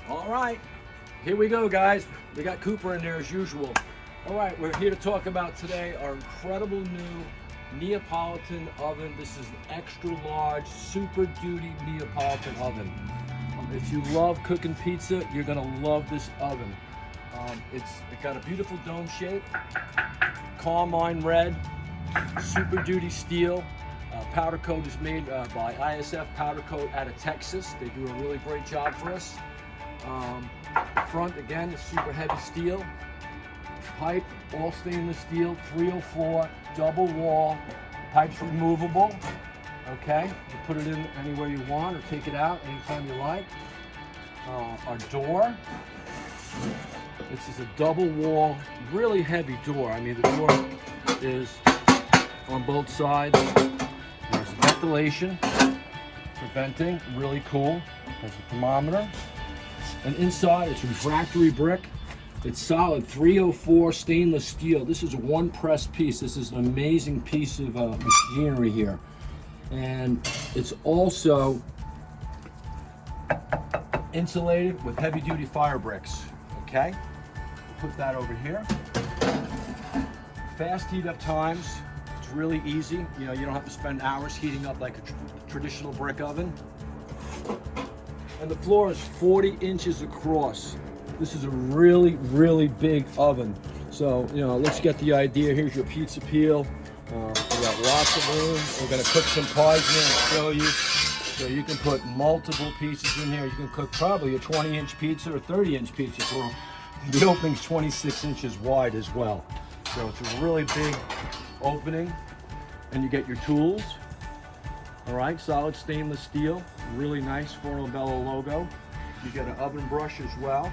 All right, here we go, guys. We got Cooper in there as usual. All right, we're here to talk about today our incredible new Neapolitan oven. This is an extra large, super duty Neapolitan oven. If you love cooking pizza, you're gonna love this oven. It got a beautiful dome shape, carmine red, super duty steel. Powder coat is made by ISF Powder Coat out of Texas. They do a really great job for us. The front, again, is super heavy steel. Pipe, all stainless steel, 304, double wall. Pipe's removable. Okay, you put it in anywhere you want or take it out anytime you like. Our door. This is a double wall, really heavy door. I mean, the door is on both sides. There's ventilation for venting, really cool. There's a thermometer. And inside, it's refractory brick. It's solid 304 stainless steel. This is a one press piece. This is an amazing piece of machinery here. And it's also insulated with heavy duty fire bricks. Okay, put that over here. Fast heat up times. It's really easy. You know, you don't have to spend hours heating up like a traditional brick oven. And the floor is 40 inches across. This is a really, really big oven. So, you know, let's get the idea. Here's your pizza peel. We got lots of room. We're gonna cook some pies here and show you. So you can put multiple pieces in here. You can cook probably a 20-inch pizza or 30-inch pizza. For the opening's 26 inches wide as well. So it's a really big opening. And you get your tools. All right, solid stainless steel. Really nice Forno Bello logo. You get an oven brush as well.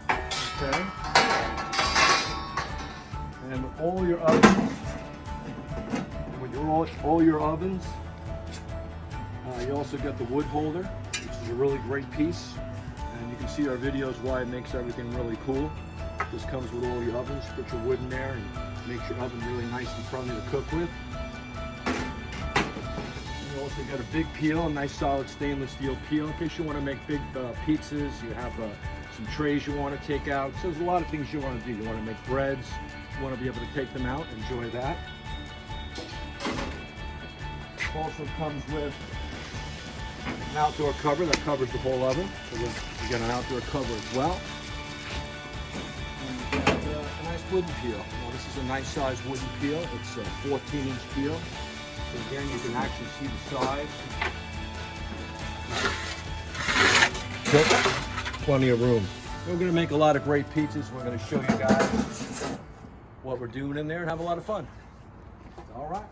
Okay. And with all your ovens, all your ovens, you also get the wood holder, which is a really great piece. And you can see our videos why it makes everything really cool. This comes with all your ovens. Put your wood in there and makes your oven really nice and friendly to cook with. You also got a big peel, a nice solid stainless steel peel in case you want to make big pizzas. You have some trays you want to take out. So there's a lot of things you want to do. You want to make breads. You want to be able to take them out, enjoy that. Also comes with an outdoor cover that covers the whole oven. So you get an outdoor cover as well. And you got a nice wooden peel. Now, this is a nice sized wooden peel. It's a 14-inch peel. So again, you can actually see the size. Plenty of room. We're going to make a lot of great pizzas. We're going to show you guys what we're doing in there and have a lot of fun. All right.